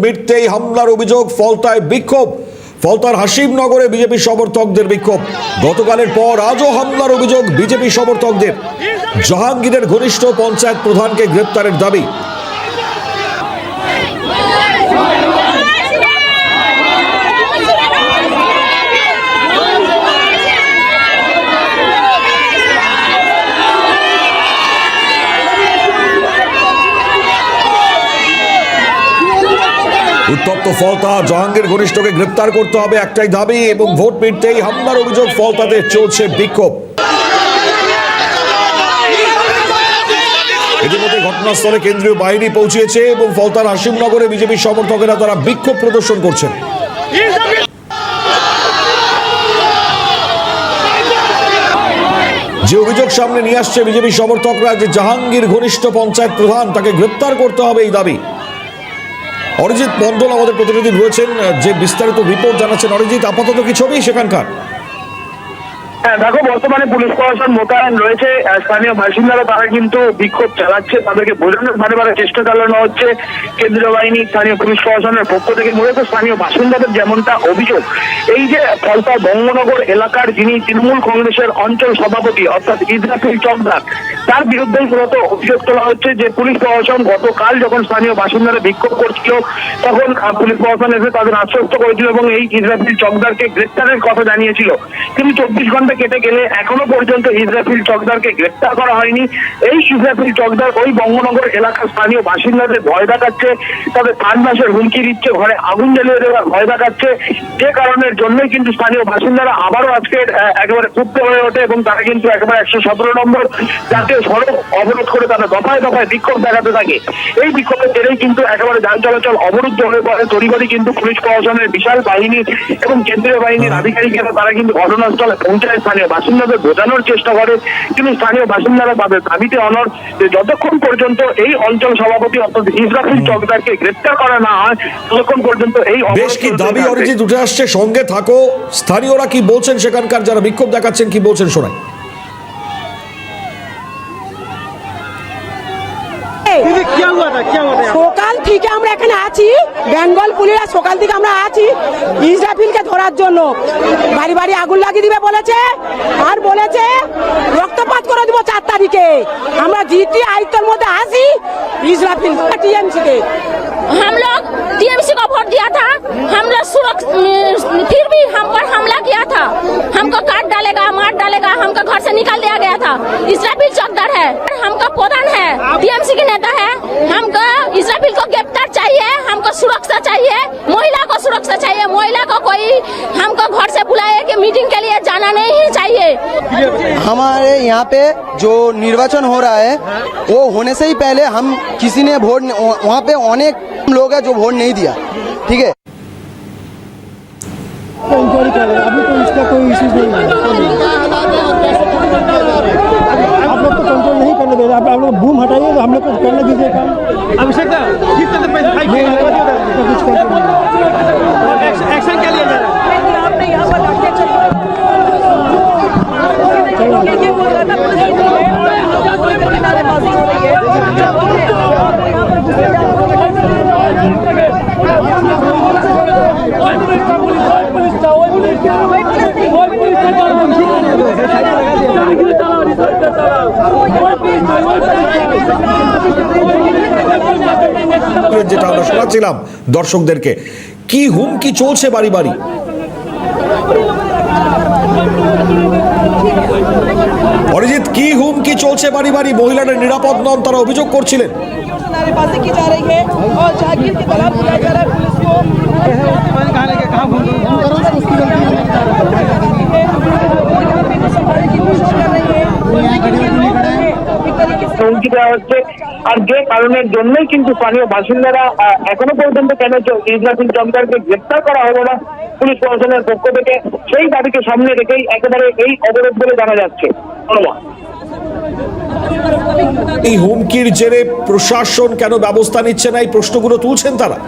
মিটতেই হামলার অভিযোগ, ফলতায় বিক্ষোভ। ফলতার হাসিমনগরে বিজেপি সমর্থকদের বিক্ষোভ। গতকালের পর আজও হামলার অভিযোগ বিজেপি সমর্থকদের। জাহাঙ্গীরের ঘনিষ্ঠ পঞ্চায়েত প্রধানকে গ্রেপ্তারের দাবি। উত্তপ্ত ফলতা, জাহাঙ্গীর ঘনিষ্ঠকে গ্রেপ্তার করতে হবে একটাই দাবি, এবং ভোট মিটতেই হামলার অভিযোগ। ফলতাতে চলছে বিক্ষোভ। ইতিমধ্যে ঘটনাস্থলে কেন্দ্রীয় বাহিনী পৌঁছেছে এবং ফলতার হাসিমনগরে বিজেপি সমর্থকেরা তারা বিক্ষোভ প্রদর্শন করছেন। যে অভিযোগ সামনে নিয়ে আসছে বিজেপি সমর্থকরা, যে জাহাঙ্গীর ঘনিষ্ঠ পঞ্চায়েত প্রধান, তাকে গ্রেপ্তার করতে হবে এই দাবি। অরিজিৎ মন্ডল আমাদের প্রতিনিধি রয়েছেন, যে বিস্তারিত রিপোর্ট জানাচ্ছেন। অরিজিৎ, আপাতত কি ছবি সেখানকার? হ্যাঁ দেখো, বর্তমানে পুলিশ প্রশাসন মোতায়েন রয়েছে। স্থানীয় বাসিন্দারা তারা কিন্তু বিক্ষোভ চালাচ্ছে, তাদেরকে বোঝানোর বারে চেষ্টা চালানো হচ্ছে কেন্দ্রীয় বাহিনী, স্থানীয় পুলিশ প্রশাসনের পক্ষ থেকে। মূলত স্থানীয় বাসিন্দাদের যেমনটা অভিযোগ, এই যে ফলতা বঙ্গনগর এলাকার যিনি তৃণমূল কংগ্রেসের অঞ্চল সভাপতি অর্থাৎ ইসরাফিল চকদার, তার বিরুদ্ধেই মূলত অভিযোগ তোলা হচ্ছে যে পুলিশ প্রশাসন গতকাল যখন স্থানীয় বাসিন্দারা বিক্ষোভ করছিল, তখন পুলিশ প্রশাসন এসে তাদের আশ্বস্ত করেছিল এবং এই ইসরাফিল চকদারকে গ্রেপ্তারের কথা জানিয়েছিল। কিন্তু 24 ঘন্টা কেটে গেলে এখনো পর্যন্ত ইসরাফিল চকদারকে গ্রেপ্তার করা হয়নি। এই ইসরাফিল চকদার ওই বঙ্গনগর এলাকার স্থানীয় বাসিন্দাদের ভয় দেখাচ্ছে, তাদের প্রাণনাশের হুমকি দিচ্ছে, ঘরে আগুন জ্বালিয়ে দেওয়ার ভয় দেখাচ্ছে। যে কারণের জন্যই কিন্তু স্থানীয় বাসিন্দারা আবারও আজকে একেবারে ক্ষুব্ধ হয়ে ওঠে এবং তারা কিন্তু একেবারে 117 নম্বর জাতীয় সড়ক অবরোধ করে তারা দফায় দফায় বিক্ষোভ দেখাতে থাকে। এই বিক্ষোভের জেরেই কিন্তু একেবারে যান চলাচল অবরুদ্ধ হয়ে পড়ে। তড়িঘড়ি কিন্তু পুলিশ প্রশাসনের বিশাল বাহিনী এবং কেন্দ্রীয় বাহিনীর আধিকারিকেরা তারা কিন্তু ঘটনাস্থলে পৌঁছায়, স্থানীয় বাসিন্দাদের বোঝানোর চেষ্টা করে। কিন্তু স্থানীয় বাসিন্দারা তাদের দাবিতে অনড় যে যতক্ষণ পর্যন্ত এই অঞ্চল সভাপতি অর্থাৎ ইসরাফিল চকদারকে গ্রেপ্তার করা না হয়, ততক্ষণ পর্যন্ত এই বেশ কি দাবি অরিজিৎ উঠে আসছে, সঙ্গে থাকো। স্থানীয়রা কি বলছেন, সেখানকার যারা বিক্ষোভ দেখাচ্ছেন কি বলছেন শোনায়। সকাল থেকে আমরা এখানে আছি, বেঙ্গল পুলিশরা সকাল থেকে আমরা আছি ইসরাফিলকে ধরার জন্য। বাড়ি বাড়ি আগুন লাগিয়ে দিবে বলেছে, আর বলেছে রক্তপাত করে দিব 4 তারিখে। আমরা জিটি আয়ুক্তের মধ্যে আসি इजराफिल टीएमसी के। हम लोग टीएमसी को वोट दिया था, हम लोग फिर भी हम पर हमला किया था, हमको काट डालेगा मार डालेगा, हमको घर से निकाल दिया गया था। इजराफिल चौकदार है, हमका प्रधान है, टीएमसी के नेता है। हमको इजराफिल को गिरफ्तार चाहिए, हमको सुरक्षा चाहिए, महिला को सुरक्षा चाहिए। महिला को कोई हमको घर से बुलाए कि मीटिंग के लिए जाना नहीं चाहिए। हमारे यहाँ पे जो निर्वाचन हो रहा है वो होने से ही पहले हम किसी ने वोट, वहाँ पे अनेक लोग हैं जो वोट नहीं दिया, ठीक है। इंक्वायरी कर रहे हैं, अभी तो इसका कोई इश्यूज नहीं है। आप लोग तो कंट्रोल नहीं करने दे रहे, आप लोग बूम हटाइए, हम लोग को करने दीजिए काम। अभिषेक दा कितने कुछ कंट्रोल नहीं, एक्शन क्या लिया जा रहा है? आपने यहाँ पर आके चलो ये बोल रहा था नारेबाजी हो रही है। যেটা আমরা শোনাচ্ছিলাম দর্শকদেরকে, কি হুমকি চলছে বাড়ি বাড়ি। অরিজিৎ, কি হুমকি চলছে বাড়ি বাড়ি? মহিলারা নিরাপদ নন, তারা অভিযোগ করছিলেন। नारेबाजी की जा रही है और जागीर की तलाश किया जा रहा है पुलिस को। হুমকি দেওয়া হচ্ছে, আর যে কারণের জন্যই কিন্তু স্থানীয় বাসিন্দারা এখনো পর্যন্ত কেন ইসরাফিল চকদারকে গ্রেপ্তার করা হলো না পুলিশ প্রশাসনের পক্ষ থেকে, সেই দাবিকে সামনে রেখেই একেবারে এই অবরোধ বলে জানা যাচ্ছে। ধন্যবাদ। এই হুমকির জেরে প্রশাসন কেন ব্যবস্থা নিচ্ছে না, এই প্রশ্নগুলো তুলছেন তারা।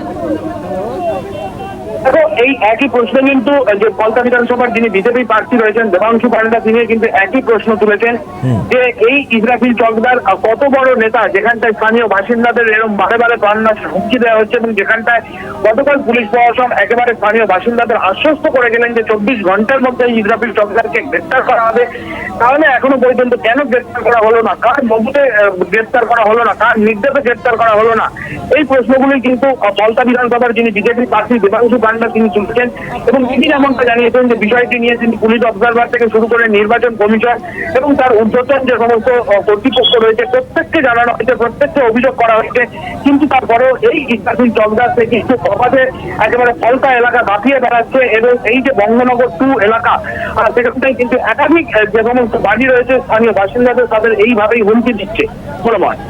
দেখো এই একই প্রশ্ন কিন্তু যে ফলতা বিধানসভার যিনি বিজেপি প্রার্থী রয়েছেন দেবাংশু পান্ডা, তিনি কিন্তু একই প্রশ্ন তুলেছেন যে এই ইসরাফিল চকদার কত বড় নেতা, যেখানটায় স্থানীয় বাসিন্দাদের এরকম বারে বারে প্রাণনাশের হুমকি দেওয়া হচ্ছে, এবং যেখানটায় গতকাল পুলিশ প্রশাসন একেবারে স্থানীয় বাসিন্দাদের আশ্বস্ত করে গেলেন যে 24 ঘন্টার মধ্যে ইসরাফিল চকদারকে গ্রেপ্তার করা হবে। তাহলে এখনো পর্যন্ত কেন গ্রেপ্তার করা হলো না, কার মদতে গ্রেপ্তার করা হলো না, কার নির্দেশে গ্রেপ্তার করা হলো না, এই প্রশ্নগুলি কিন্তু ফলতা বিধানসভার যিনি বিজেপি প্রার্থী দেবাংশু পান্ডা তিনি তুলছেন। এবং তিনি এমনটা জানিয়েছেন যে বিষয়টি নিয়ে তিনি পুলিশ অবজারভার থেকে শুরু করে নির্বাচন কমিশন এবং তার ঊর্ধ্বতন যে সমস্ত কর্তৃপক্ষ রয়েছে প্রত্যেককে জানানো হয়েছে, প্রত্যেককে অভিযোগ করা হয়েছে, কিন্তু তারপরেও এই ইসরাফিল চকদার থেকে কিন্তু অবাধে একেবারে ফলতা এলাকা দাপিয়ে বেড়াচ্ছে। এবং এই যে বঙ্গনগর 2 এলাকা সেখানটায় কিন্তু একাধিক যে সমস্ত বাড়ি রয়েছে স্থানীয় বাসিন্দাদের, তাদের এইভাবেই হুমকি দিচ্ছে বলে মনে হয়।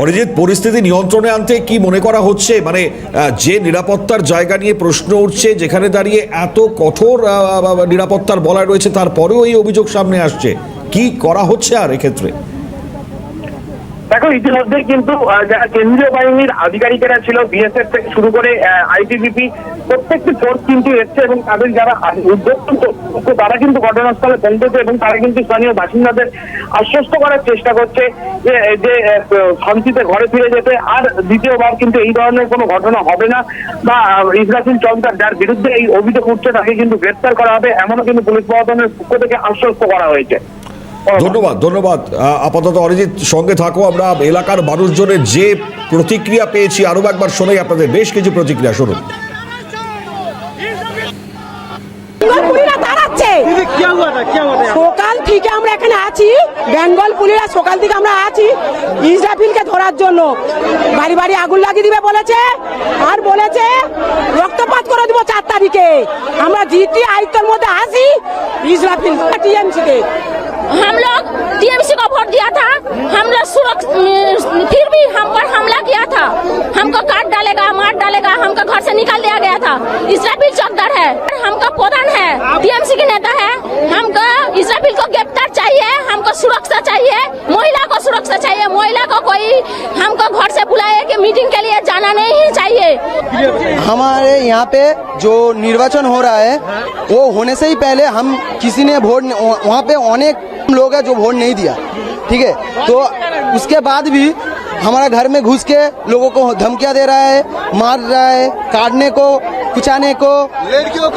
অরিজিৎ, পরিস্থিতি নিয়ন্ত্রণে আনতে কি মনে করা হচ্ছে? মানে যে নিরাপত্তার জায়গা নিয়ে প্রশ্ন উঠছে, যেখানে দাঁড়িয়ে এত কঠোর নিরাপত্তার বলয় রয়েছে, তারপরেও এই অভিযোগ সামনে আসছে, কি করা হচ্ছে আর এক্ষেত্রে? দেখো ইতিমধ্যে কিন্তু যারা কেন্দ্রীয় বাহিনীর আধিকারিকেরা ছিল, বিএসএফ থেকে শুরু করে আইটিবিপি, প্রত্যেকটি ফোর্স কিন্তু এসছে এবং তাদের যারা উদ্যোক্তা তারা কিন্তু ঘটনাস্থলে পৌঁছেছে এবং তারা কিন্তু স্থানীয় বাসিন্দাদের আশ্বস্ত করার চেষ্টা করছে যে শান্তিতে ঘরে ফিরে যেতে, আর দ্বিতীয়বার কিন্তু এই ধরনের কোনো ঘটনা হবে না, বা ইসরাফিল চকদার যার বিরুদ্ধে এই অভিযোগ উঠছে তাকে কিন্তু গ্রেপ্তার করা হবে, এমনও কিন্তু পুলিশ প্রশাসনের পক্ষ থেকে আশ্বস্ত করা হয়েছে। ধন্যবাদ। আপাতত অরিজিৎ সঙ্গে থাকো। আমরা এলাকার মানুষজনের যে প্রতিক্রিয়া পেয়েছি আরো একবার শোনাই আপনাদের, বেশ কিছু প্রতিক্রিয়া শুনুন। क्या हुआ था সকাল থেকে আমরা এখানে আছি, বেঙ্গল পুলিশরা সকাল থেকে আমরা আছি ইসরাফিলকে ধরার জন্য। বাড়ি বাড়ি আগুন লাগিয়ে দিবে বলেছে, আর বলেছে রক্তপাত করে দিব 4 তারিখে। আমরা জিটি আয়ুক্তর মধ্যে আসি ইসরাফিল টিএমসি কে। हम लोग टीएमसी को वोट दिया था, हम लोग फिर भी हम पर हमला किया था, हमको काट डालेगा, मार डालेगा, हमको घर से निकाल दिया गया था। इस्राफिल चौकदार है, हमका प्रधान है, टीएमसी के नेता है, हमको इस्राफिल को गिरफ्तार चाहिए, हमको सुरक्षा चाहिए, महिला को सुरक्षा चाहिए, महिला को कोई हमको घर से बुलाए कि मीटिंग के लिए जाना नहीं चाहिए। हमारे यहाँ पे जो निर्वाचन हो रहा है वो होने से ही पहले हम किसी ने वोट, वहाँ पे अनेक लोग हैं जो वोट नहीं दिया, ठीक है, तो उसके बाद भी हमारा घर में घुस के लोगों को धमकियां दे रहा है, मार रहा है, काटने को, कुचाने को,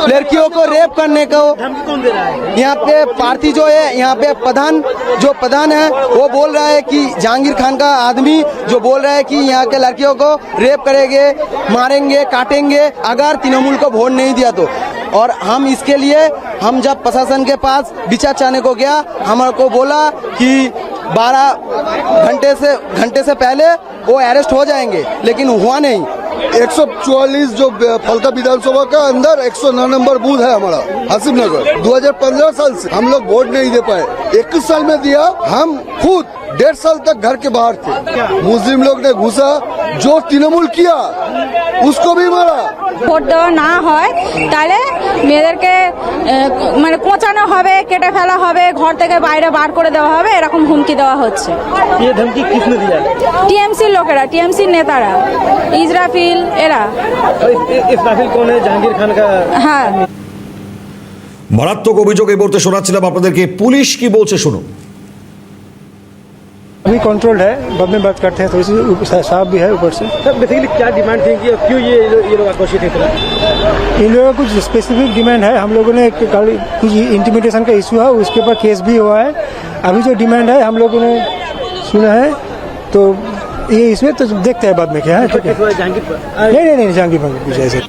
लड़कियों को रेप करने को। कौन दे रहा है? यहाँ पे पार्टी जो है, यहाँ पे प्रधान है वो बोल रहा है कि जहांगीर खान का आदमी जो बोल रहा है कि यहाँ के लड़कियों को रेप करेंगे, मारेंगे, काटेंगे अगर तृणमूल को वोट नहीं दिया तो। और हम इसके लिए हम जब प्रशासन के पास विचार चाहने को गया, हमारे को बोला कि 12 घंटे से पहले वो अरेस्ट हो जाएंगे, लेकिन हुआ नहीं। 144 जो फलता विधानसभा का अंदर 109 नंबर बूथ है हमारा हासिम नगर। 2015 साल से हम लोग वोट नहीं दे पाए, 21 साल में दिया। हम खुद 1.5 साल तक घर के बाहर थे, मुस्लिम लोग ने घुसा, जो तृणमूल किया उसको भी मारा। ভোট দেওয়া না হয় তাহলে মেয়েদেরকে মানে কোঁচানো হবে, কেটে ফেলা হবে, ঘর থেকে বাইরে বার করে দেওয়া হবে, এরকম হুমকি দেওয়া হচ্ছে। ये धमकी किसने दिया? টিএমসির লোকেরা, টিএমসির নেতারা, ইসরাফিল এরা। इस्राफिल कौन है? जहांगीर खान का। হ্যাঁ, মারাত্মক অভিযোগ এই মুহূর্তে শোনাচ্ছিলাম আপনাদেরকে, পুলিশ কি বলছে শুনুন। अभी कंट्रोल्ड है, बाद में बात करते हैं, थोड़ी सी साहब भी है ऊपर से। सर बेसिकली क्या डिमांड थी कि क्यों ये लोग आक्रोशित है? इन लोगों का कुछ स्पेसिफिक डिमांड है। हम लोगों ने कुछ इंटिमिडेशन का इशू है, उसके ऊपर केस भी हुआ है। अभी जो डिमांड है हम लोगों ने सुना है, तो ये इसमें तो देखते हैं बाद में क्या है। नहीं जहांगीर पर कुछ ऐसे।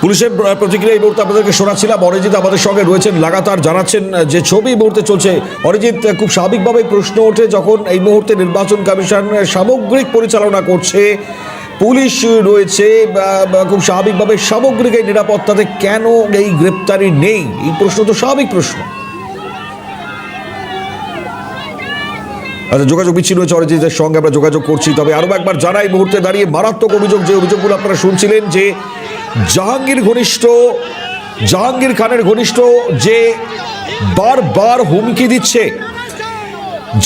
পুলিশের প্রতিক্রিয়া এই মুহূর্তে আপনাদেরকে শোনাচ্ছিলাম। অরিজিৎ আমাদের সঙ্গে রয়েছেন, লাগাতার জানাচ্ছেন যে ছবি এই মুহূর্তে চলছে। অরিজিৎ, খুব স্বাভাবিকভাবে প্রশ্ন ওঠে যখন এই মুহূর্তে নির্বাচন কমিশন সামগ্রিক পরিচালনা করছে, পুলিশ রয়েছে, খুব স্বাভাবিকভাবে সামগ্রিক এই নিরাপত্তাতে কেন এই গ্রেপ্তারি নেই? এই প্রশ্ন তো স্বাভাবিক প্রশ্ন। আচ্ছা, যোগাযোগ বিচ্ছিন্ন হয়েছে অরিজিতের সঙ্গে, আমরা যোগাযোগ করছি। তবে আরও একবার জানাই, এই মুহূর্তে দাঁড়িয়ে মারাত্মক অভিযোগ, যে অভিযোগগুলো আপনারা শুনছিলেন, যে জাহাঙ্গীর খানের ঘনিষ্ঠ যে বারবার হুমকি দিচ্ছে,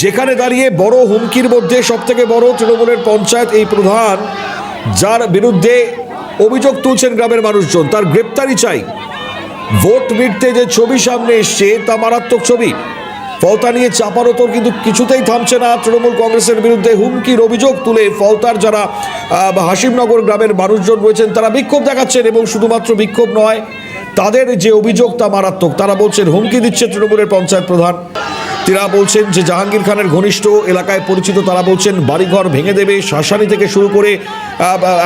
যেখানে দাঁড়িয়ে বড় হুমকির মধ্যে সব থেকে বড় তৃণমূলের পঞ্চায়েত এই প্রধান, যার বিরুদ্ধে অভিযোগ তুলছেন গ্রামের মানুষজন, তার গ্রেপ্তারি চাই। ভোট মিটতে যে ছবি সামনে এসছে তা মারাত্মক ছবি। ফলতা নিয়ে চাপানোতর কিন্তু কিছুতেই থামছে না। তৃণমূল কংগ্রেসের বিরুদ্ধে হুমকির অভিযোগ তুলে ফলতার যারা হাসিমনগর গ্রামের মানুষজন রয়েছেন তারা বিক্ষোভ দেখাচ্ছেন, এবং শুধুমাত্র বিক্ষোভ নয়, তাদের যে অভিযোগ তা মারাত্মক। তারা বলছেন হুমকি দিচ্ছে তৃণমূলের পঞ্চায়েত প্রধান। তারা বলছেন যে জাহাঙ্গীর খানের ঘনিষ্ঠ এলাকায় পরিচিত, তারা বলছেন বাড়িঘর ভেঙে দেবে, শাসানি থেকে শুরু করে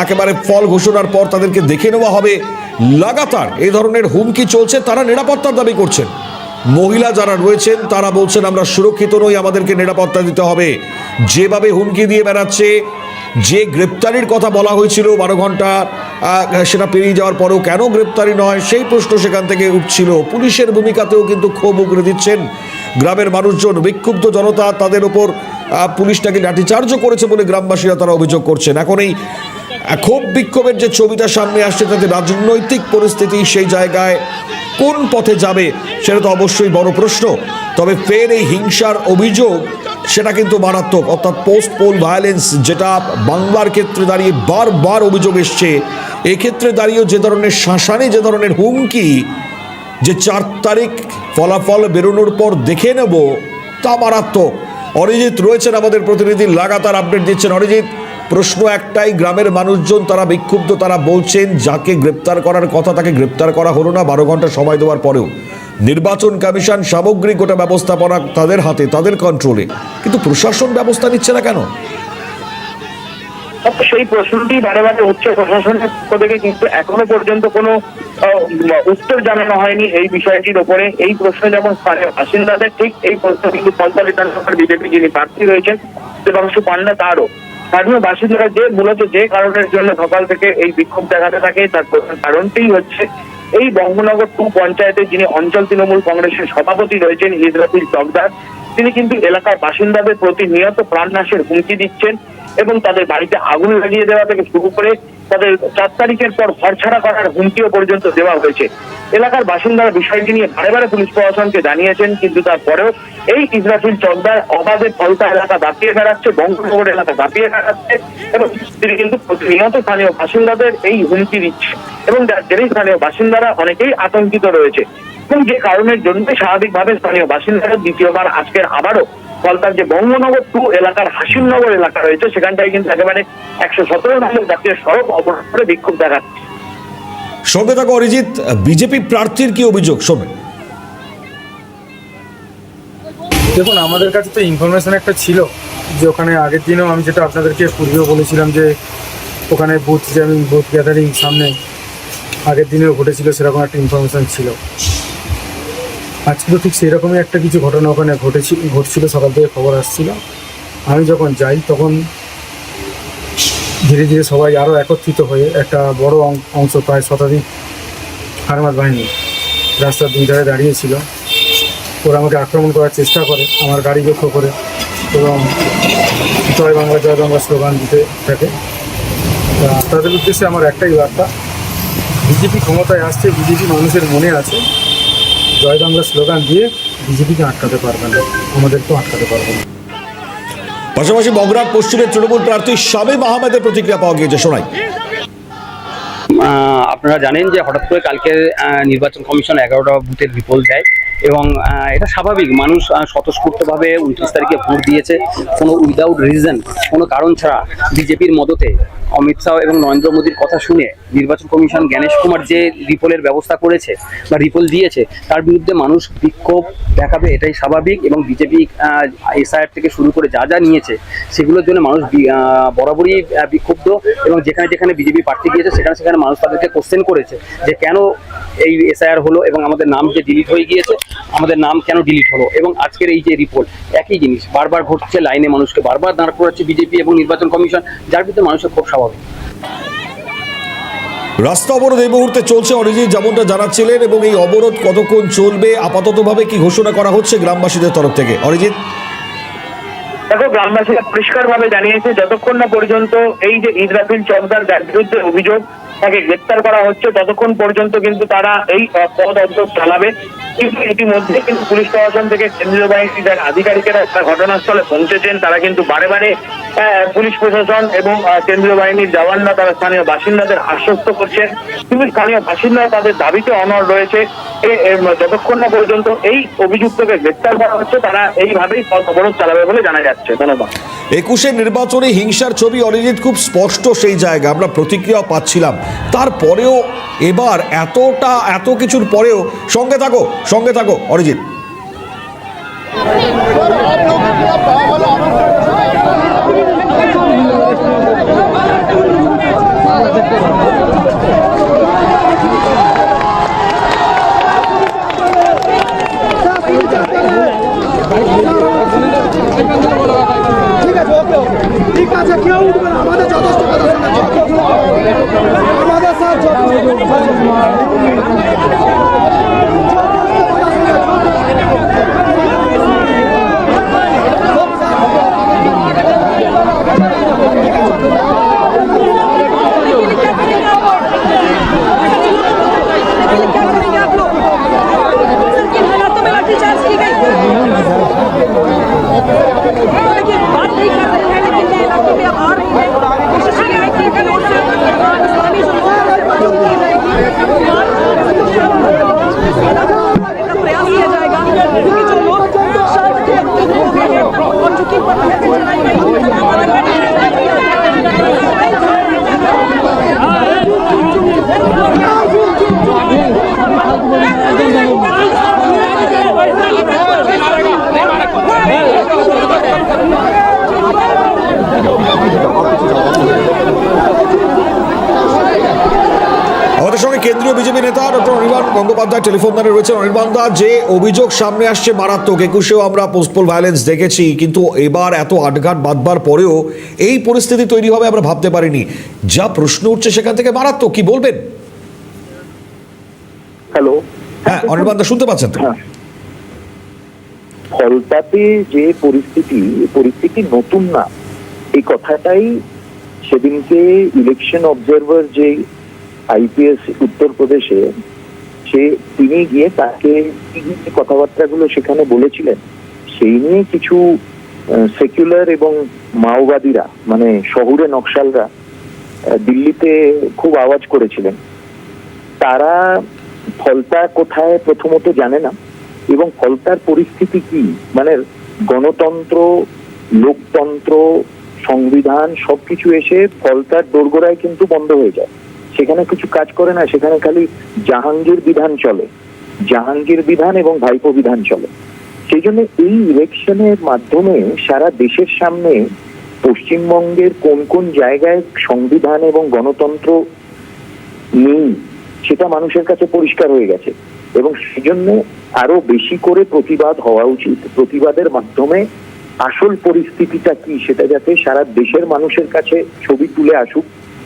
একেবারে ফল ঘোষণার পর তাদেরকে দেখে নেওয়া হবে। লাগাতার এই ধরনের হুমকি চলছে। তারা নিরাপত্তার দাবি করছেন। মহিলা যারা রয়েছেন তারা বলছেন আমরা সুরক্ষিত নই, আমাদেরকে নিরাপত্তা দিতে হবে। যেভাবে হুমকি দিয়ে বেড়াচ্ছে, যে গ্রেপ্তারির কথা বলা হয়েছিল 12 ঘন্টা সেটা পেরিয়ে যাওয়ার পরেও কেন গ্রেপ্তারি নয় সেই প্রশ্ন সেখান থেকে উঠছিল। পুলিশের ভূমিকাতেও কিন্তু ক্ষোভ উগরে দিচ্ছেন গ্রামের মানুষজন। বিক্ষুব্ধ জনতা, তাদের ওপর পুলিশটাকে লাঠিচার্জও করেছে বলে গ্রামবাসীরা তারা অভিযোগ করছেন। এখন এই ক্ষোভ বিক্ষোভের যে ছবিটা সামনে আসছে তাতে রাজনৈতিক পরিস্থিতি সেই জায়গায় কোন পথে যাবে সেটা তো অবশ্যই বড় প্রশ্ন। তবে ফের এই হিংসার অভিযোগ সেটা কিন্তু মারাত্মক, অর্থাৎ পোস্ট পোল ভায়োলেন্স, যেটা বাংলার ক্ষেত্রে দাঁড়িয়ে বারবার অভিযোগ এসছে। এক্ষেত্রে দাঁড়িয়েও যে ধরনের শাসানি, যে ধরনের হুমকি, যে 4 তারিখ ফলাফল বেরোনোর পর দেখে নেব, তা মারাত্মক। অরিজিৎ রয়েছেন আমাদের প্রতিনিধি, লাগাতার আপডেট দিচ্ছেন। অরিজিৎ, প্রশ্ন একটাই, গ্রামের মানুষজন তারা বিক্ষুব্ধ, তারা বলছেন যাকে গ্রেপ্তার করার কথা তাকে গ্রেপ্তার করা হলো না 12 ঘন্টা সময় দেওয়ার পরেও। নির্বাচন কমিশন সামগ্রিক গোটা ব্যবস্থাপনা তাদের হাতে, তাদের কন্ট্রোলে, কিন্তু প্রশাসন ব্যবস্থা নিচ্ছে না কেন? সেই প্রশ্নটি বারে বারে উঠছে প্রশাসনের পক্ষ থেকে, কিন্তু এখনো পর্যন্ত কোনো উত্তর জানানো হয়নি এই বিষয়টির উপরে। এই প্রশ্ন যেমন স্থানীয় বাসিন্দাদের, ঠিক এই প্রশ্ন কিন্তু ফলতা বিধানসভার বিজেপি যিনি প্রার্থী রয়েছেন দেবাংশু পান্ডা তারও। স্থানীয় বাসিন্দারা যে মূলত যে কারণের জন্য সকাল থেকে এই বিক্ষোভ দেখাতে থাকে তার প্রধান কারণটিই হচ্ছে এই বঙ্গনগর 2 পঞ্চায়েতের যিনি অঞ্চল তৃণমূল কংগ্রেসের সভাপতি রয়েছেন ইসরাফিল চকদার, তিনি কিন্তু এলাকার বাসিন্দাদের প্রতিনিয়ত প্রাণনাশের হুমকি দিচ্ছেন এবং তাদের বাড়িতে আগুন লাগিয়ে দেওয়া থেকে শুরু করে তাদের 4 তারিখের পর ঘর ছাড়া করার হুমকিও পর্যন্ত দেওয়া হয়েছে। এলাকার বাসিন্দারা বিষয়টি নিয়ে বারে বারে পুলিশ প্রশাসনকে জানিয়েছেন, কিন্তু তারপরেও এই ইসরাফিল চকদার অবাধে ফলতা এলাকা দাপিয়ে বেড়াচ্ছে, বঙ্গনগর এলাকা দাপিয়ে বেড়াচ্ছে এবং তিনি কিন্তু প্রতিনিয়ত স্থানীয় বাসিন্দাদের এই হুমকি দিচ্ছে এবং যার জেরেই স্থানীয় বাসিন্দারা অনেকেই আতঙ্কিত রয়েছে। এবং যে কারণের জন্য স্বাভাবিকভাবে স্থানীয় বাসিন্দারা দ্বিতীয়বার আজকের আবারও ফলতার যে বঙ্গনগর 2 এলাকার হাসিমনগর এলাকা রয়েছে সেখানটায় কিন্তু একেবারে 117 নম্বর জাতীয় সড়ক অবরোধ করে বিক্ষোভ দেখাচ্ছে। সঙ্গে থাকো অরিজিৎ, বিজেপি প্রার্থীর কি অভিযোগ শোনে? দেখুন, আমাদের কাছে তো ইনফরমেশন একটা ছিল যে ওখানে আগের দিনও আমি যেটা আপনাদেরকে পূর্বেও বলেছিলাম যে ওখানে বুথ জ্যামিং, বুথ গ্যাদারিং সামনে আগের দিনেও ঘটেছিল, সেরকম একটা ইনফরমেশন ছিল। আজকে তো ঠিক সেরকমই একটা কিছু ঘটনা ওখানে ঘটছিল, সকাল থেকে খবর আসছিল। আমি যখন যাই তখন ধীরে ধীরে সবাই আরও একত্রিত হয়ে একটা বড় অংশ, প্রায় শতাধিক ফার্মার বাহিনী রাস্তার 2 ধারে দাঁড়িয়েছিল। ওরা আমাকে আক্রমণ করার চেষ্টা করে, আমার গাড়ি লক্ষ্য করে, এবং জয় বাংলা স্লোগান দিতে থাকে। তাদের উদ্দেশ্যে আমার একটাই বার্তা, বিজেপি ক্ষমতায় আসছে, বিজেপি মানুষের মনে আছে, জয় বাংলা স্লোগান দিয়ে বিজেপিকে আটকাতে পারবে না, আমাদেরকেও আটকাতে পারবে না। পাশাপাশি বগুড়ার পশ্চিমের তৃণমূল প্রার্থী শামীম আহমেদের প্রতিক্রিয়া পাওয়া গিয়েছে, শোনাই। আপনারা জানেন যে হঠাৎ করে কালকে নির্বাচন কমিশন 11টা বুথের রিপোর্ট দেয় এবং এটা স্বাভাবিক, মানুষ স্বতঃস্ফূর্তভাবে 29 তারিখে ভোট দিয়েছে কোনো উইদাউট রিজন, কোনো কারণ ছাড়া বিজেপির মদতে। অমিত শাহ এবং নরেন্দ্র মোদীর কথা শুনে নির্বাচন কমিশন জ্ঞানেশ কুমার যে রিপোলের ব্যবস্থা করেছে বা রিপোল দিয়েছে তার বিরুদ্ধে মানুষ বিক্ষোভ দেখাবে, এটাই স্বাভাবিক। এবং বিজেপি এসআইআর থেকে শুরু করে যা যা নিয়েছে সেগুলোর জন্য মানুষ বরাবরই বিক্ষুব্ধ এবং যেখানে যেখানে বিজেপি প্রার্থী গিয়েছে সেখানে সেখানে মানুষ তাদেরকে কোশ্চেন করেছে যে কেন এই এসআইআর হলো এবং আমাদের নাম যে ডিলিট হয়ে গিয়েছে, আমাদের নাম কেন ডিলিট হলো। এবং আজকের এই যে রিপোর্ট, একই জিনিস বারবার ঘটছে, লাইনে মানুষকে বারবার দাঁড় করাচ্ছে বিজেপি এবং নির্বাচন কমিশন, যার বিরুদ্ধে মানুষের খুব স্বাভাবিক। রাস্তা অবরোধ এই মুহূর্তে চলছে অরিজিৎ, যেমনটা জানাচ্ছিলেন, এবং এই অবরোধ কতক্ষণ চলবে, আপাততভাবে কি ঘোষণা করা হচ্ছে গ্রামবাসীদের তরফ থেকে? অরিজিৎ, দেখো, গ্রামবাসীরা পরিষ্কারভাবে জানিয়েছে যতক্ষণ না পর্যন্ত এই যে ইসরাফিল চকদার যার বিরুদ্ধে অভিযোগ তাকে গ্রেপ্তার করা হচ্ছে ততক্ষণ পর্যন্ত কিন্তু তারা এই পথ অবরোধ চালাবে। কিন্তু ইতিমধ্যে কিন্তু পুলিশ প্রশাসন থেকে কেন্দ্রীয় বাহিনীর যারা আধিকারিকেরা ঘটনাস্থলে পৌঁছেছেন, তারা কিন্তু বারে বারে পুলিশ প্রশাসন এবং কেন্দ্রীয় বাহিনীর জওয়ানরা তারা স্থানীয় বাসিন্দাদের আশ্বস্ত করছেন। কিন্তু স্থানীয় বাসিন্দারা তাদের দাবিতে অনড় রয়েছে। যতক্ষণ না পর্যন্ত এই অভিযুক্তকে গ্রেপ্তার করা হচ্ছে, তারা এইভাবেই পথ অবরোধ চালাবে বলে জানা যাচ্ছে। ধন্যবাদ। 21-এর নির্বাচনে হিংসার ছবি অরিজিৎ খুব স্পষ্ট সেই জায়গা, আমরা প্রতিক্রিয়া পাচ্ছিলাম। তারপরেও এবার এত কিছুর পরেও সঙ্গে থাকো অরিজিৎ। ঠিক আছে, কেউ উঠবে না, আমাদের যথেষ্ট কথা শোনা, আমাদের সাথ আমাদের সঙ্গে কেন্দ্রীয় বিজেপি নেতা ডক্টর অনির্বাণ গঙ্গোপাধ্যায় টেলিফোন লাইনে রয়েছে। অনির্বাণদা, যে অভিযোগ সামনে আসছে মারাত্মক, 21-এও আমরা পোস্টপোল ভায়োলেন্স দেখেছি, কিন্তু এবার এত আটঘাট বাঁধবার পরেও এই পরিস্থিতি তৈরি হবে আমরা ভাবতে পারিনি। যা প্রশ্ন উঠছে সেখান থেকে মারাত্মক, কি বলবেন? হ্যালো, হ্যাঁ অনির্বাণদা, শুনতে পাচ্ছেন তো? ফলতাতে যে পরিস্থিতি নতুন না, এই কথাটাই সেদিনকে ইলেকশন অবজারভার যে আইপিএস উত্তরপ্রদেশে তিনি গিয়ে তাকে কথাবার্তাগুলো সেখানে বলেছিলেন, সেই নিয়ে কিছু সেকুলার এবং মাওবাদীরা মানে শহুরে নকশালরা দিল্লিতে খুব আওয়াজ করেছিলেন। তারা ফলতা কোথায় প্রথমত জানে না, এবং ফলতার পরিস্থিতি কি, মানে গণতন্ত্র, লোকতন্ত্র, সংবিধান সবকিছু এসে ফলতার দোরগোড়ায় কিন্তু বন্ধ হয়ে যায়। সেখানে কিছু কাজ করে না, সেখানে খালি জাহাঙ্গীর বিধান চলে, জাহাঙ্গীর বিধান এবং ভাইপো বিধান চলে। সেই জন্য এই ইলেকশনের মাধ্যমে সারা দেশের সামনে পশ্চিমবঙ্গের কোন কোন জায়গায় সংবিধান এবং গণতন্ত্র নেই সেটা মানুষের কাছে পরিষ্কার হয়ে গেছে, এবং সেই জন্য আরো বেশি করে প্রতিবাদ হওয়া উচিত। প্রতিবাদের মাধ্যমে আসল পরিস্থিতিটা কি সেটা যাতে সারা দেশের মানুষের কাছে ছবি তুলে আসুক,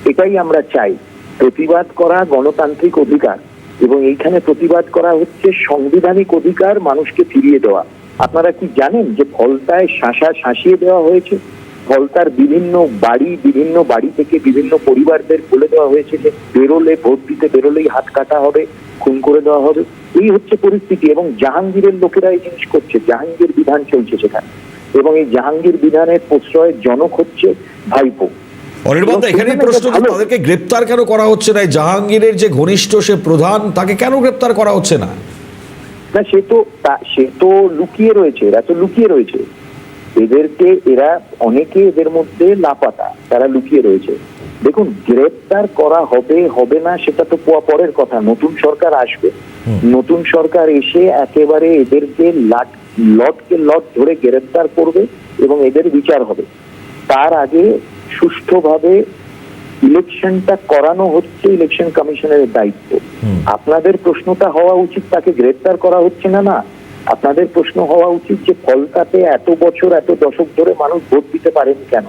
এটাই আমরা চাই। প্রতিবাদ করা গণতান্ত্রিক অধিকার, এবং এইখানে প্রতিবাদ করা হচ্ছে সাংবিধানিক অধিকার মানুষকে ফিরিয়ে দেওয়া। আপনারা কি জানেন যে ফলতায় শাসিয়ে দেওয়া হয়েছে? ফলতার বিভিন্ন বাড়ি থেকে বিভিন্ন পরিবারদের বলে দেওয়া হয়েছে যে ভোট দিতে বেরোলেই হাত কাটা হবে, খুন করে দেওয়া হবে। এই হচ্ছে পরিস্থিতি, এবং জাহাঙ্গীরের লোকেরা এই জিনিস করছে, জাহাঙ্গীর বিধান চলছে সেখানে, এবং এই জাহাঙ্গীর বিধানের প্রশ্রয়ের জনক হচ্ছে ভাইপো। অনির্বাণ, এখানে প্রশ্ন, তাদেরকে গ্রেপ্তার কেন করা হচ্ছে না? জাহাঙ্গীরের যে ঘনিষ্ঠ সে প্রধান, তাকে কেন গ্রেপ্তার করা হচ্ছে না? না, সে তো লুকিয়ে রয়েছে, এরা তো লুকিয়ে রয়েছে, এরা অনেকে এদের মধ্যে লাপাতা, তারা লুকিয়ে রয়েছে। দেখুন, গ্রেপ্তার করা হবে না সেটা তো পরের কথা। নতুন সরকার আসবে, নতুন সরকার এসে একেবারে এদেরকে লট ধরে গ্রেপ্তার করবে এবং এদের বিচার হবে। তার আগে সুষ্ঠুভাবে ইলেকশনটা করানো হচ্ছে ইলেকশন কমিশনের দায়িত্ব। আপনাদের প্রশ্নটা হওয়া উচিত তাকে গ্রেপ্তার করা হচ্ছে না, আপনাদের প্রশ্ন হওয়া উচিত যে ফলতাতে এত বছর এত দশক ধরে মানুষ ভোট দিতে পারেনি কেন?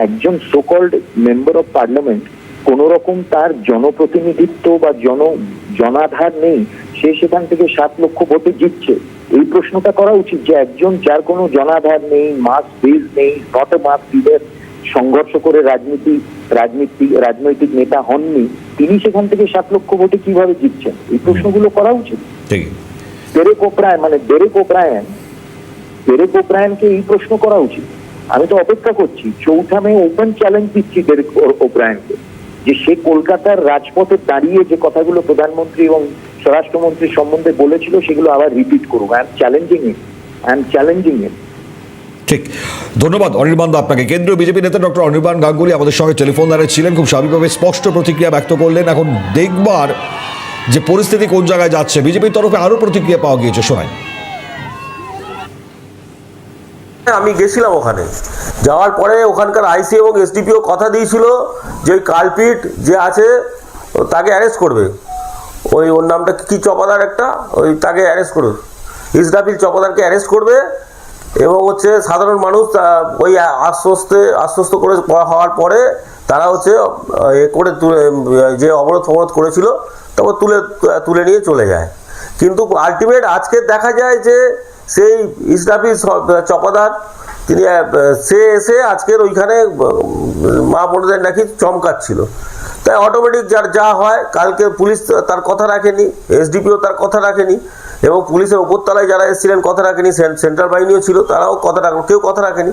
একজন সোকল্ড মেম্বার অফ পার্লামেন্ট কোন রকম তার জনপ্রতিনিধিত্ব বা জনাধার নেই, সে সেখান থেকে 7 লক্ষ ভোটে জিতছে। এই প্রশ্নটা করা উচিত যে একজন যার কোনো জনাধার নেই, মাস বেজ নেই, নট এ মাস লিডার, সংঘর্ষ করে রাজনীতি রাজনৈতিক নেতা হননি, তিনি সেখান থেকে 7 লক্ষ ভোটে কিভাবে জিতছেন? এই প্রশ্নগুলো করা উচিত। ঠিক। ডেরেক ওব্রায়ানকে এই প্রশ্ন করা উচিত। আমি তো অপেক্ষা করছি, চৌঠা মে ওপেন চ্যালেঞ্জ দিচ্ছি ডেরেক ওব্রায়ানকে, যে সে কলকাতার রাজপথে দাঁড়িয়ে যে কথাগুলো প্রধানমন্ত্রী এবং স্বরাষ্ট্রমন্ত্রীর সম্বন্ধে বলেছিল সেগুলো আবার রিপিট করুক। আই এম চ্যালেঞ্জিং ইট। ঠিক, ধন্যবাদ অনির্বাণ দা আপনাকে। কেন্দ্রীয় বিজেপি নেতা ডক্টর অনির্বাণ গাঙ্গুলি আমাদের সঙ্গে টেলিফোন লাইনে ছিলেন, খুব স্বাভাবিকভাবে স্পষ্ট প্রতিক্রিয়া ব্যক্ত করলেন। এখন দেখবার যে পরিস্থিতি কোন জায়গায় যাচ্ছে, বিজেপির তরফে আরো প্রতিক্রিয়া পাওয়া গিয়েছে, শোনাই। আমি গেছিলাম ওখানে, যাওয়ার পরে ওখানকার আইসি এবং এসডিপিও কথা দিয়েছিল যে ওই কালপিট যে আছে তাকে অ্যারেস্ট করবে। ওর নামটা কি চপাদার একটা, তাকে অ্যারেস্ট করবে, ইসরাফিল চপাদারকে অ্যারেস্ট করবে। এবং সাধারণ মানুষ ওই আশ্বস্ত করে হওয়ার পরে তারা করে যে অবরোধ করেছিল তারপর তুলে নিয়ে চলে যায়। কিন্তু আলটিমেট আজকে দেখা যায় যে সেই ইসরাফিল চপাদার তিনি সে এসে আজকের ওইখানে মা বোনদের নাকি চমকাচ্ছিল। তাই অটোমেটিক যা হয়, কালকে পুলিশ তার কথা রাখেনি, এসডিপিও তার কথা রাখেনি, এবং পুলিশের উপরতলায় যারা এসেছিলেন কথা রাখেনি, সেন্ট্রাল বাহিনীও ছিল, তারাও কেউ কথা রাখেনি।